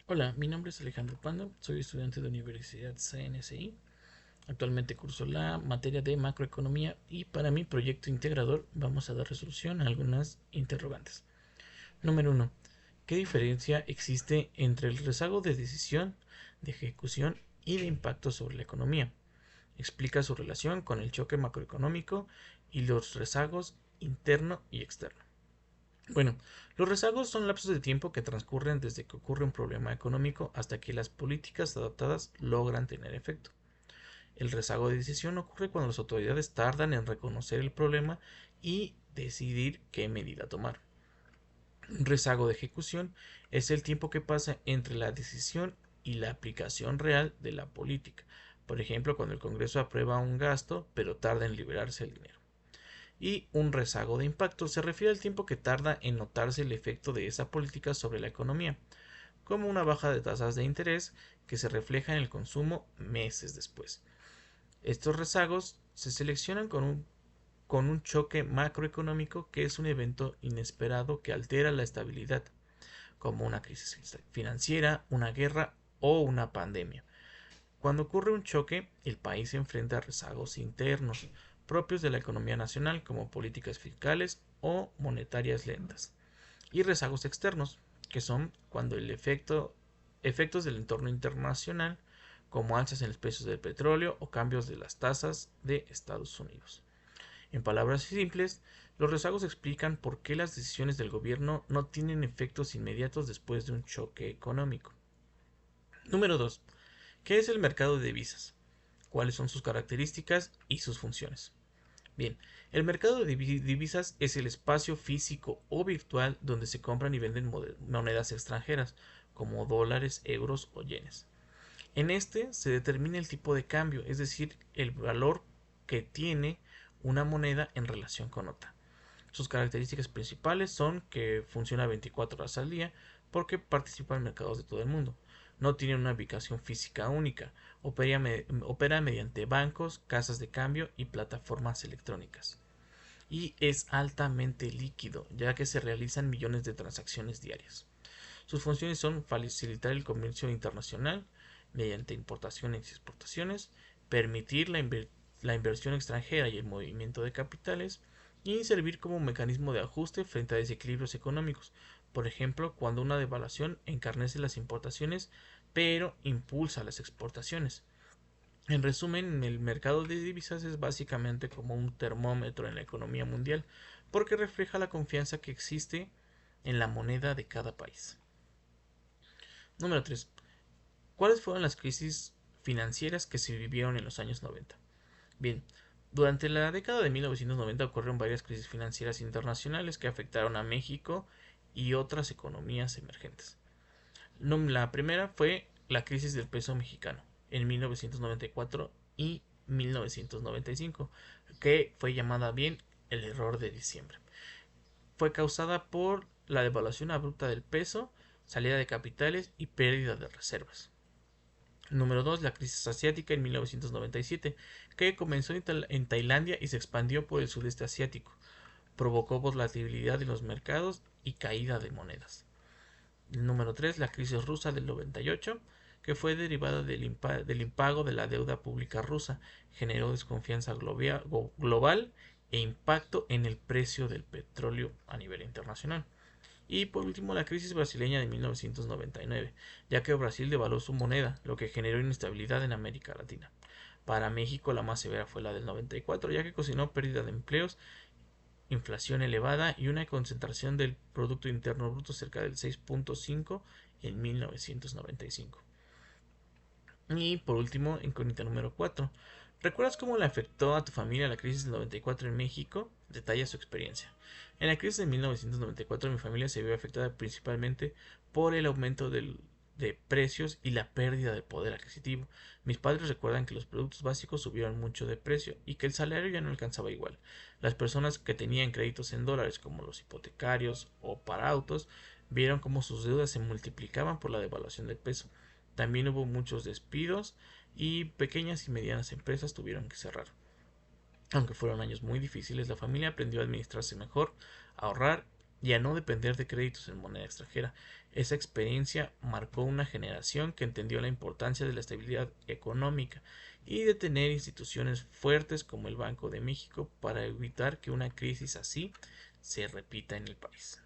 Hola, mi nombre es Alejandro Pando, soy estudiante de Universidad CNSI. Actualmente curso la materia de macroeconomía y para mi proyecto integrador vamos a dar resolución a algunas interrogantes. Número uno: ¿qué diferencia existe entre el rezago de decisión, de ejecución y de impacto sobre la economía? Explica su relación con el choque macroeconómico y los rezagos interno y externo. Bueno, los rezagos son lapsos de tiempo que transcurren desde que ocurre un problema económico hasta que las políticas adoptadas logran tener efecto. El rezago de decisión ocurre cuando las autoridades tardan en reconocer el problema y decidir qué medida tomar. Un rezago de ejecución es el tiempo que pasa entre la decisión y la aplicación real de la política. Por ejemplo, cuando el Congreso aprueba un gasto, pero tarda en liberarse el dinero. Y un rezago de impacto se refiere al tiempo que tarda en notarse el efecto de esa política sobre la economía, como una baja de tasas de interés que se refleja en el consumo meses después. Estos rezagos se seleccionan con un choque macroeconómico, que es un evento inesperado que altera la estabilidad, como una crisis financiera, una guerra o una pandemia. Cuando ocurre un choque, el país se enfrenta a rezagos internos propios de la economía nacional, como políticas fiscales o monetarias lentas, y rezagos externos, que son cuando efectos del entorno internacional, como alzas en los precios del petróleo o cambios de las tasas de Estados Unidos. En palabras simples, los rezagos explican por qué las decisiones del gobierno no tienen efectos inmediatos después de un choque económico. Número 2. ¿Qué es el mercado de divisas? ¿Cuáles son sus características y sus funciones? Bien, el mercado de divisas es el espacio físico o virtual donde se compran y venden monedas extranjeras, como dólares, euros o yenes. En este se determina el tipo de cambio, es decir, el valor que tiene una moneda en relación con otra. Sus características principales son que funciona 24 horas al día porque participa en mercados de todo el mundo. No tiene una ubicación física única. Opera mediante bancos, casas de cambio y plataformas electrónicas. Y es altamente líquido, ya que se realizan millones de transacciones diarias. Sus funciones son facilitar el comercio internacional mediante importaciones y exportaciones, permitir la inversión extranjera y el movimiento de capitales, y servir como mecanismo de ajuste frente a desequilibrios económicos. Por ejemplo, cuando una devaluación encarnece las importaciones, pero impulsa las exportaciones. En resumen, el mercado de divisas es básicamente como un termómetro en la economía mundial, porque refleja la confianza que existe en la moneda de cada país. Número 3. ¿Cuáles fueron las crisis financieras que se vivieron en los años 90? Bien, durante la década de 1990 ocurrieron varias crisis financieras internacionales que afectaron a México y otras economías emergentes. La primera fue la crisis del peso mexicano en 1994 y 1995, que fue llamada bien el error de diciembre. Fue causada por la devaluación abrupta del peso, salida de capitales y pérdida de reservas. Número 2. La crisis asiática en 1997, que comenzó en Tailandia y se expandió por el sudeste asiático. Provocó volatilidad en los mercados y caída de monedas. Número 3. La crisis rusa del 98, que fue derivada del impago de la deuda pública rusa. Generó desconfianza global e impacto en el precio del petróleo a nivel internacional. Y por último, la crisis brasileña de 1999, ya que Brasil devaluó su moneda, lo que generó inestabilidad en América Latina. Para México la más severa fue la del 94, ya que ocasionó pérdida de empleos, inflación elevada y una concentración del Producto Interno Bruto cerca del 6.5 en 1995. Y por último, incógnita número 4. ¿Recuerdas cómo le afectó a tu familia la crisis del 94 en México? Detalla su experiencia. En la crisis de 1994 mi familia se vio afectada principalmente por el aumento de precios y la pérdida de poder adquisitivo. Mis padres recuerdan que los productos básicos subieron mucho de precio y que el salario ya no alcanzaba igual. Las personas que tenían créditos en dólares, como los hipotecarios o para autos, vieron cómo sus deudas se multiplicaban por la devaluación del peso. También hubo muchos despidos y pequeñas y medianas empresas tuvieron que cerrar. Aunque fueron años muy difíciles, la familia aprendió a administrarse mejor, a ahorrar y a no depender de créditos en moneda extranjera. Esa experiencia marcó una generación que entendió la importancia de la estabilidad económica y de tener instituciones fuertes como el Banco de México para evitar que una crisis así se repita en el país.